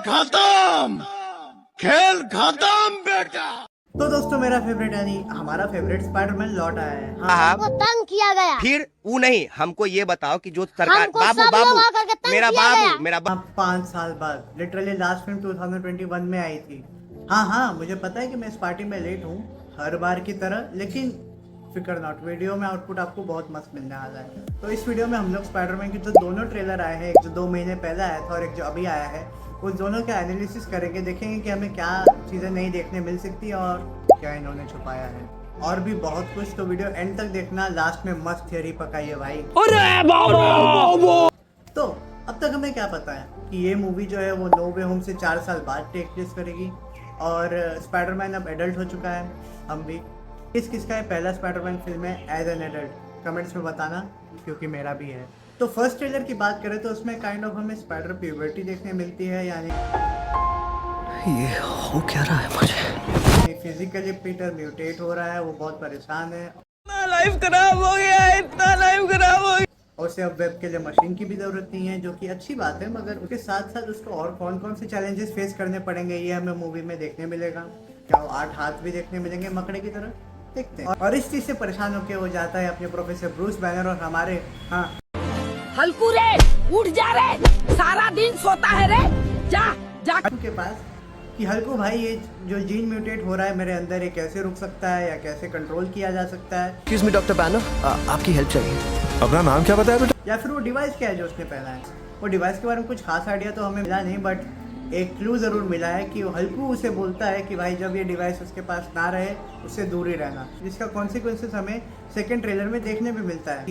खत्म, खेल खत्म बेटा। तो दोस्तों मेरा फेवरेट यानी हमारा फेवरेट स्पाइडरमैन लौट आया है। हाँ, हमको तंग किया गया। फिर वो नहीं, हमको ये बताओ कि जो सरकार हमको बाबू सब बाबू लोग आकर के तंग मेरा किया गया। बाबू मेरा बाबू 5 साल बाद लिटरली लास्ट फिल्म 2021 में आई थी। हाँ, मुझे पता है कि मैं इस पार्टी में लेट हूँ हर बार की तरह, लेकिन फिकर नॉट, वीडियो में आउटपुट आपको बहुत मस्त मिलने वाला है। तो इस वीडियो में हम लोग स्पाइडरमैन के जो दोनों ट्रेलर आए हैं, एक जो 2 महीने पहले आया था और एक जो अभी आया है, उस दोनों का एनालिसिस करेंगे, देखेंगे कि हमें क्या चीज़ें नई देखने मिल सकती है और क्या इन्होंने छुपाया है, और भी बहुत कुछ। तो वीडियो एंड तक देखना, लास्ट में मस्त थियरी पकाइए भाई। तो अब तक हमें क्या पता है कि ये मूवी जो है वो नो वे होम से 4 साल बाद टेक प्लेस करेगी और स्पाइडरमैन अब एडल्ट हो चुका है। हम भी किसका है पहला स्पाइडरमैन फिल्म है एज एन एडल्ट, कमेंट्स में बताना, क्योंकि मेरा भी है। तो फर्स्ट ट्रेलर की बात करें तो उसमें काइंड ऑफ हमें स्पाइडर प्यूबर्टी देखने मिलती है, यानी ये हो क्या रहा है मुझे? फिजिकली पीटर म्यूटेट हो रहा है, वो बहुत परेशान है, इतना लाइफ खराब हो गया, इतना लाइफ खराब हो गया। और उसे अब वेब के लिए मशीन की भी जरूरत नहीं है, जो कि अच्छी बात है, मगर उसके साथ साथ उसको और कौन कौन से चैलेंजेस फेस करने पड़ेंगे ये हमें मूवी में देखने मिलेगा। क्या वो 8 हाथ भी देखने मिलेंगे मकड़े की तरह, देखते हैं। और इस चीज से परेशान होकर वो जाता है अपने प्रोफेसर ब्रूस बैनर और हमारे हल्कू रे उठ जा रे, सारा दिन सोता है रे, जा के पास कि हल्कू भाई ये जो जीन म्यूटेट हो रहा है मेरे अंदर, ये कैसे रुक सकता है या कैसे कंट्रोल किया जा सकता है। एक्सक्यूज मी डॉक्टर बैनर, आपकी हेल्प चाहिए। अपना नाम क्या बताया बेटा? या फिर वो डिवाइस क्या है जो उसने पहना है। वो डिवाइस के बारे में कुछ खास आइडिया तो हमें मिला नहीं, बट एक क्लू ज़रूर मिला है कि हल्कू उसे बोलता है कि भाई जब ये डिवाइस उसके पास ना रहे उससे दूर ही रहना, जिसका कॉन्सिक्वेंसेस हमें सेकेंड ट्रेलर में देखने भी मिलता है।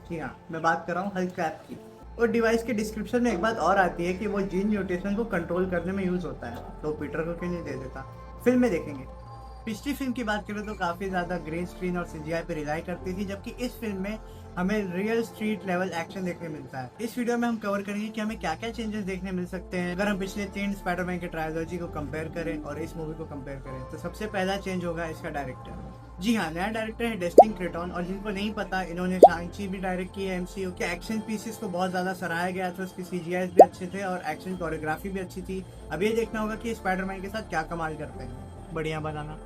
जी हाँ, मैं बात कर रहा हूँ हल्क ऐप की। और डिवाइस के डिस्क्रिप्शन में एक बात और आती है कि वो जीन म्यूटेशन को कंट्रोल करने में यूज़ होता है, तो पीटर को क्यों नहीं दे देता। फिल्म में देखेंगे। पिछली फिल्म की बात करें तो काफ़ी ज़्यादा ग्रीन स्क्रीन और सीजीआई पे रिलाई करती थी, जबकि इस फिल्म में हमें रियल स्ट्रीट लेवल एक्शन देखने मिलता है। इस वीडियो में हम कवर करेंगे कि हमें क्या क्या चेंजेस देखने मिल सकते हैं अगर हम पिछले 3 स्पाइडरमैन के ट्रायलॉजी को कंपेयर करें और इस मूवी को कंपेयर करें। तो सबसे पहला चेंज होगा इसका डायरेक्टर। जी हाँ, नया डायरेक्टर है डेस्टिन क्रेटन, और जिनको नहीं पता, इन्होंने शांग-ची भी डायरेक्ट की है। एमसीयू के एक्शन पीसेस को बहुत ज्यादा सराहा गया था, उसकी सीजीआई भी अच्छे थे और एक्शन कोरियोग्राफी भी अच्छी थी। अब ये देखना होगा कि स्पाइडरमैन के साथ क्या कमाल करते हैं, बढ़िया बनाना।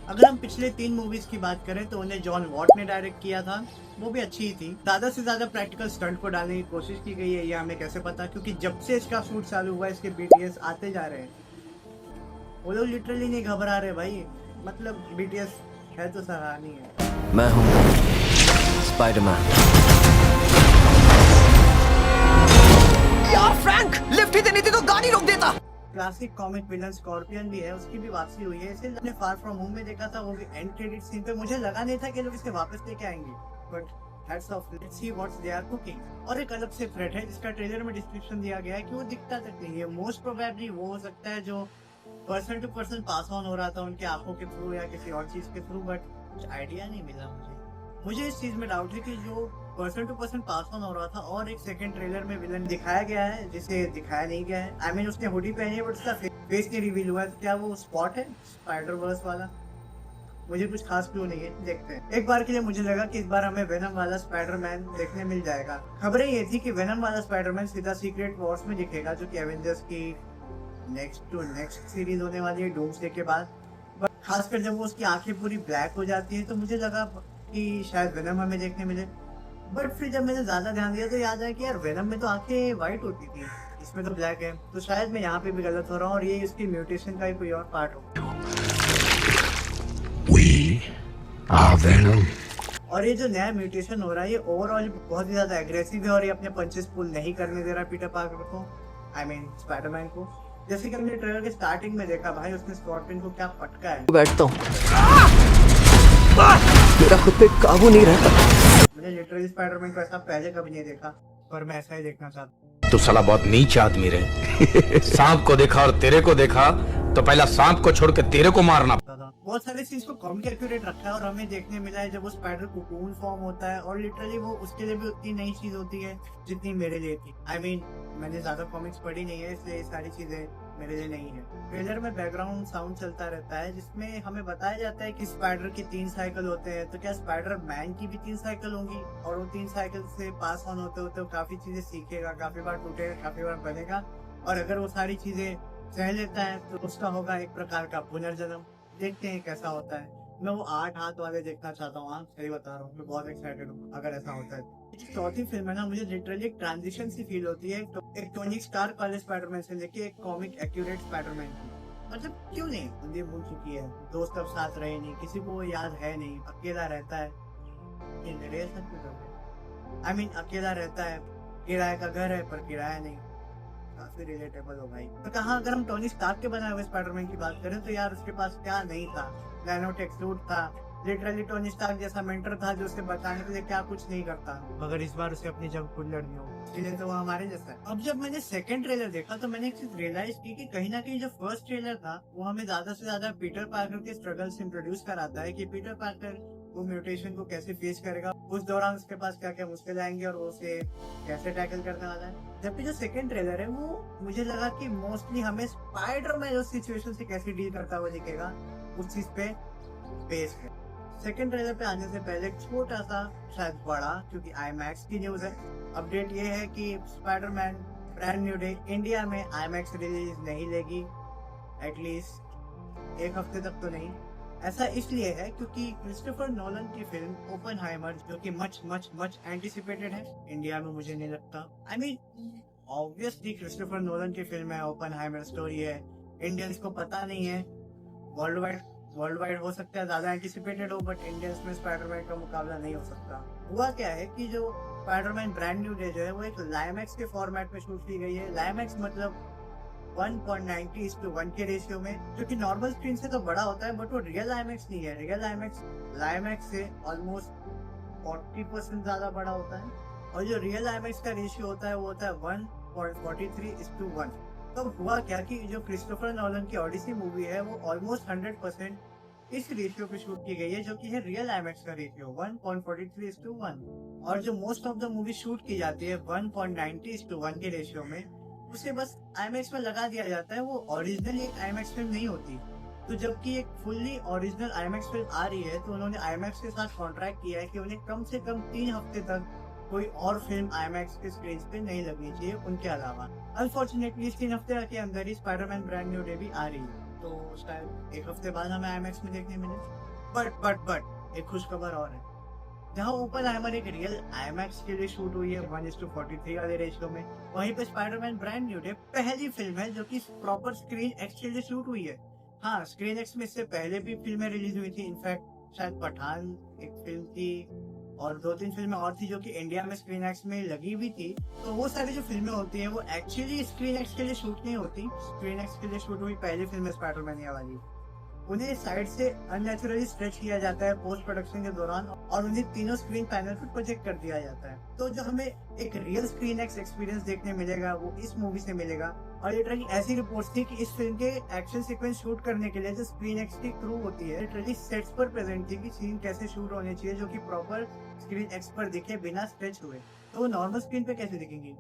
अगर हम पिछले 3 मूवीज की बात करें तो उन्हें जॉन वॉट ने डायरेक्ट किया था, वो भी अच्छी ही थी। ज्यादा से ज्यादा प्रैक्टिकल स्टंट को डालने की कोशिश की गई है, ये हमें कैसे पता, क्योंकि जब से इसका शूट चालू हुआ इसके बीटीएस आते जा रहे हैं। वो लोग लिटरली नहीं घबरा रहे भाई, मतलब बीटीएस है तो सराहनीय है। मैं हूँ स्पाइडरमैन। यार फ्रैंक, लिफ्ट ही देनी थी तो गाड़ी रोक देता। क्लासिक कॉमिक विलन स्कॉर्पियन भी है, उसकी भी वापसी हुई है। इसे हमने फार फ्रॉम होम में देखा था, वो भी एंड क्रेडिट सीन पे। मुझे लगा नहीं था कि लोग इसे वापस लेके आएंगे, but hats off, let's see what's they are cooking. और एक अलग से थ्रेट है जिसका ट्रेलर में डिस्क्रिप्शन दिया गया है कि वो दिखता तक नहीं है। मोस्ट प्रोबेबली वो हो सकता है जो person to person pass on हो रहा था उनके आंखों के थ्रू या किसी और चीज के थ्रू, बट कुछ आइडिया नहीं मिला मुझे इस चीज में डाउट है कि जो person to person pass on हो रहा था और एक सेकंड ट्रेलर में विलन दिखाया गया है जिसे दिखाया नहीं गया है। आई मीन उसने हुडी पहनी है बट उसका फेस नहीं रिवील हुआ है, तो क्या वो स्पॉट है स्पाइडर वर्स वाला? मुझे कुछ खास क्लू नहीं है, देखते हैं। एक बार के लिए मुझे लगा कि इस बार हमें वेनम वाला स्पाइडरमैन देखने मिल जाएगा। खबरें ये थी कि वेनम वाला स्पाइडरमैन सीधा सीक्रेट वॉर्स में दिखेगा, जो कि एवेंजर्स की नेक्स्ट सीरीज होने वाली है डूम्सडे के बाद। बट खासकर जब वो उसकी आंखें पूरी ब्लैक हो जाती है तो मुझे लगा कि शायद वेनम हमें देखने मिले, बट फिर जब मैंने ज्यादा ध्यान दिया तो याद आया कि यार वेनम में तो आंखें वाइट होती थी, इसमें तो ब्लैक है। तो शायद मैं यहाँ पे भी गलत हो रहा हूँ और ये उसकी म्यूटेशन का ही कोई और पार्ट हो। और ये जो नया म्यूटेशन हो रहा है ये ओवरऑल बहुत ही ज्यादा एग्रेसिव है और ये अपने पंचेस पुल नहीं करने दे रहा पीटर पार्कर को, आई मीन स्पाइडरमैन को। जैसे कि हमने ट्रेलर के स्टार्टिंग में देखा, भाई उसने स्कॉर्पियन को क्या पटका है। बैठता हूँ, मेरा खुद पे काबू नहीं रहता। मैंने लिटरली स्पाइडरमैन को ऐसा पहले कभी नहीं देखा, पर मैं ऐसा ही देखना चाहता। तू साला बहुत नीच आदमी रे। सांप को देखा और तेरे को देखा तो पहला सांप को छोड़ के तेरे को मारना। बहुत सारे चीज को कॉमिक एक्यूरेट रखा है और हमें देखने मिला है जब वो स्पाइडर कोकून फॉर्म होता है, और लिटरली वो उसके लिए भी उतनी नई चीज होती है जितनी मेरे लिए थी। आई मीन मैंने ज्यादा कॉमिक्स पढ़ी नहीं है, इसलिए ये सारी चीजें मेरे लिए नहीं है। ट्रेलर में बैकग्राउंड साउंड चलता रहता है जिसमें हमें बताया जाता है कि स्पाइडर के 3 साइकिल होते हैं, तो क्या स्पाइडर मैन की भी 3 साइकिल होंगी, और वो 3 साइकिल से पास ऑन होते होते वो काफी चीजें सीखेगा, काफी बार टूटेगा, काफी बार बनेगा, और अगर वो सारी चीजें सह लेता है तो उसका होगा एक प्रकार का पुनर्जन्म। देखते हैं कैसा होता है। मैं वो 8 हाथ वाले देखना चाहता हूँ, सही बता रहा हूँ, मैं बहुत एक्साइटेड हूँ अगर ऐसा होता है। चौथी फिल्म है ना, मुझे लिटरली एक ट्रांजिशन सी फील होती है, एक टोनी स्टार्क वाले स्पाइडरमैन से लेके एक कॉमिक एक्यूरेट स्पाइडरमैन की। मतलब क्यों नहीं, हिंदी भूल चुकी है, दोस्त अब साथ रहे नहीं, किसी को याद है नहीं, अकेला रहता है। I mean, अकेला रहता है, किराए का घर है पर किराया नहीं। काफी रिलेटेबल हो भाई। तो कहाँ अगर हम टोनी स्टार्क के बनाए हुए स्पाइडरमैन की बात करें तो यार उसके पास क्या नहीं था, नैनोटेक सूट था, लिटरली टोनी स्टार्क जैसा मेंटर था जो उसे बचाने के लिए क्या कुछ नहीं करता, मगर इस बार उसे अपनी जंग खुद लड़नी हो, इसलिए तो वो हमारे जैसा है। अब जब मैंने सेकंड ट्रेलर देखा तो मैंने एक चीज रियलाइज की कि कहीं ना कहीं जो फर्स्ट ट्रेलर था वो हमें ज्यादा से ज्यादा पीटर पार्कर के स्ट्रगल्स इंट्रोड्यूस कराता है कि पीटर पार्कर वो म्यूटेशन को कैसे फेस करेगा, उस दौरान उसके पास क्या क्या मुश्किल आएंगे और वो उसे कैसे टैकल करने वाला है। जबकि जो सेकंड ट्रेलर है वो मुझे लगा कि मोस्टली हमें स्पाइडरमैन उस सिचुएशन से कैसे डील करता हुआ दिखेगा, उस चीज पे बेस्ड है। सेकंड ट्रेलर पे आने से पहले एक छोटा सा, शायद बड़ा, क्योंकि IMAX की न्यूज है, अपडेट ये है कि Spiderman brand new day India में IMAX रिलीज नहीं लेगी, एटलीस्ट एक हफ्ते तक तो नहीं। ऐसा इसलिए है क्योंकि क्रिस्टोफर नोलन की फिल्म ओपनहाइमर, जो कि मच मच मच एंटिसिपेटेड है, इंडिया में मुझे नहीं लगता। I mean, obviously Christopher Nolan की फिल्म है, ओपनहाइमर स्टोरी है, इंडियंस को पता नहीं है, वर्ल्ड वाइड हो सकता है ज्यादा एंटिसिपेटेड हो, बट इंडियंस में स्पाइडरमैन का मुकाबला नहीं हो सकता। हुआ क्या है कि जो स्पाइडरमैन ब्रांड न्यू डे जो है वो एक लाइमैक्स के फॉर्मेट में शूट की गई है। लाइमैक्स मतलब 1.90:1 के रेशियो में, जो कि नॉर्मल स्क्रीन से तो बड़ा होता है, बट वो रियल IMAX नहीं है। रियल लाइमैक्स से ऑलमोस्ट 40% ज्यादा बड़ा होता है, और जो रियल IMAX का रेशियो होता है वो होता है 1.43:1। तो हुआ क्या कि जो क्रिस्टोफर नोलन की ओडिसी मूवी है वो ऑलमोस्ट 100% इस रेशियो पे शूट की गई है, जो कि है रियल IMAX का रेशियो 1.43:1। और जो most of the movie shoot की जाती है 1.90:1 के रेशियो में, उसे बस IMAX में लगा दिया जाता है, वो ओरिजिनल एक IMAX फिल्म नहीं होती। तो जबकि एक फुल्ली ओरिजिनल IMAX फिल्म आ रही है तो उन्होंने IMAX के साथ कॉन्ट्रैक्ट किया है कि उन्हें कम से कम 3 हफ्ते तक कोई और फिल्म IMAX के स्क्रीन पे नहीं लगनी चाहिए उनके अलावा। अनफॉर्चुनेटली इस 3 हफ्ते के अंदर ही स्पाइडरमैन ब्रांड न्यू डे भी आ रही है, तो शायद 1 हफ्ते बाद हमें IMAX में देखने मिले। बट एक खुशखबर और है, जहाँ ओपनहाइमर एक रियल IMAX के लिए शूट हुई है 1:43 वाले रेशियो में, वहीं पे स्पाइडरमैन ब्रांड न्यू डे पहली फिल्म है जो कि प्रॉपर स्क्रीन एक्स के लिए शूट हुई है। हाँ, स्क्रीन एक्स में इससे पहले भी फिल्में रिलीज हुई थी, इनफैक्ट शायद पठान एक फिल्म थी और 2-3 फिल्में और थी जो कि इंडिया में स्क्रीन एक्स में लगी हुई थी। तो वो सारी जो फिल्में होती हैं वो एक्चुअली स्क्रीन एक्स के लिए शूट नहीं होती, स्क्रीन एक्स के लिए शूट हुई पहली फिल्म स्पाइडरमैन वाली। उन्हें साइड से अननेचुरली स्ट्रेच किया जाता है पोस्ट प्रोडक्शन के दौरान और उन्हें तीनों स्क्रीन पैनल पर प्रोजेक्ट कर दिया जाता है। तो जो हमें एक रियल स्क्रीन एक्स एक्सपीरियंस देखने मिलेगा वो इस मूवी से मिलेगा। और लिटरली ऐसी रिपोर्ट्स थी कि इस फिल्म के एक्शन सीक्वेंस शूट करने के लिए जो स्क्रीन एक्स की क्रू होती है लिटरली सेट्स पर प्रेजेंट थी कि सीन कैसे शूट होने चाहिए जो कि प्रॉपर स्क्रीन एक्स पर दिखे बिना स्ट्रेच हुए। तो वो नॉर्मल स्क्रीन पे कैसे दिखेंगी,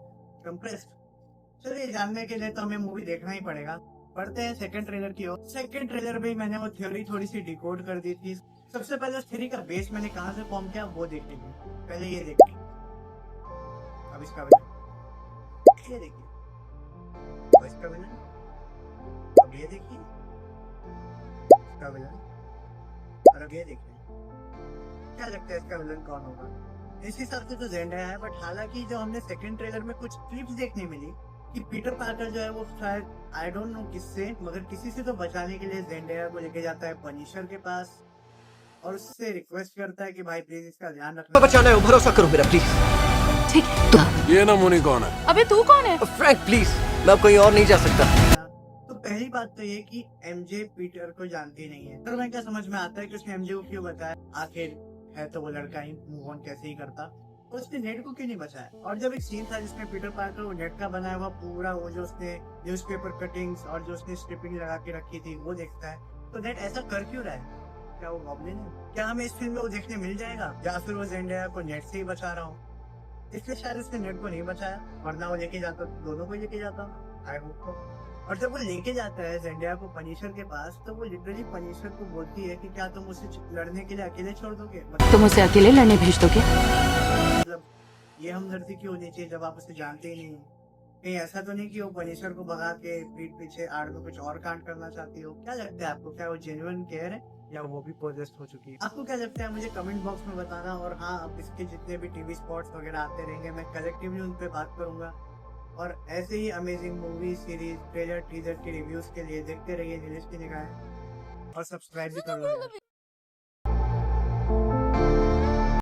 कंप्रेस्ड। चलिए जानने के लिए तो हमें मूवी देखना ही पड़ेगा। पढ़ते हैं सेकंड ट्रेलर की ओर। सेकंड ट्रेलर में मैंने वो थ्योरी थोड़ी सी डिकोड कर दी थी। सबसे पहले उस थ्योरी का बेस मैंने कहाँ से फॉर्म किया वो देख लीजिए। पहले ये देखिए, अब इसका विलन ये देखिए, अब इसका विलन, अब ये देखिए इसका विलन, और अब ये देखिए। क्या लगता है इसका विलन कौन होगा? इस हिसाब से तो ज़ेंडाया है, बट हालांकि जो हमने सेकंड ट्रेलर में कुछ क्लिप्स देखने मिली कि पीटर पार्कर जो है वो शायद आई डोंट नो किससे मगर किसी से तो बचाने के लिए ज़ेंडाया को लेके जाता है पनिशर के पास और उससे रिक्वेस्ट करता है कि भाई प्लीज इसका ध्यान रखना। बचाना है, भरोसा करो मेरा प्लीज। ठीक है। ये नमूनी कौन है? अबे तू कौन है? फ्रैंक प्लीज, मैं अब कहीं और नहीं जा सकता। तो पहली बात तो ये कि एमजे पीटर को जानती नहीं है। तो मैं क्या समझ में आता है कि उसने एमजे को क्यों बताया, आखिर है तो वो लड़का ही, मूव ऑन कैसे ही करता। तो उसने नेट को क्यों नहीं बचाया? और जब एक सीन था जिसमें पीटर पार्कर वो नेट का बनाया हुआ पूरा वो जो उसने न्यूज़पेपर कटिंग्स और जो उसने स्ट्रिपिंग लगा के रखी थी वो देखता है, तो नेट ऐसा कर क्यों रहा है? क्या वो गॉब्लिन है? क्या हमें इस फिल्म में वो देखने मिल जाएगा या फिर वो ज़ेंडाया को नेट से ही बचा रहा हो? इसलिए शायद उसने नेट को नहीं बचाया, वरना वो लेके जाता दोनों को लेके जाता। आई होप तो। और जब वो लेके जाता है जेंडिया को पनिशर के पास, तो वो लिटरली पनिशर को बोलती है कि क्या तुम उसे लड़ने के लिए अकेले छोड़ दोगे? तुम उसे अकेले लड़ने भेज दोगे? मतलब ये हमदर्दी क्यों होनी चाहिए जब आप उसे जानते ही नहीं? कहीं ऐसा तो नहीं कि वो पनिशर को भगा के पीठ पीछे आड़ में कुछ और कांड करना चाहती हो? क्या लगता है आपको, क्या वो जेन्युइन केयर है या वो भी पोजेस्ड हो चुकी है? आपको क्या लगता है मुझे कमेंट बॉक्स में बताना। और हाँ, अब इसके जितने भी टीवी स्पॉट्स वगैरह आते रहेंगे, मैं कलेक्टिवली उन पे बात करूंगा। और ऐसे ही amazing movie, series, trailer, teaser के रिव्यूज के लिए देखते रहिए नीलेश की निगाहें और सब्सक्राइब भी कर लो।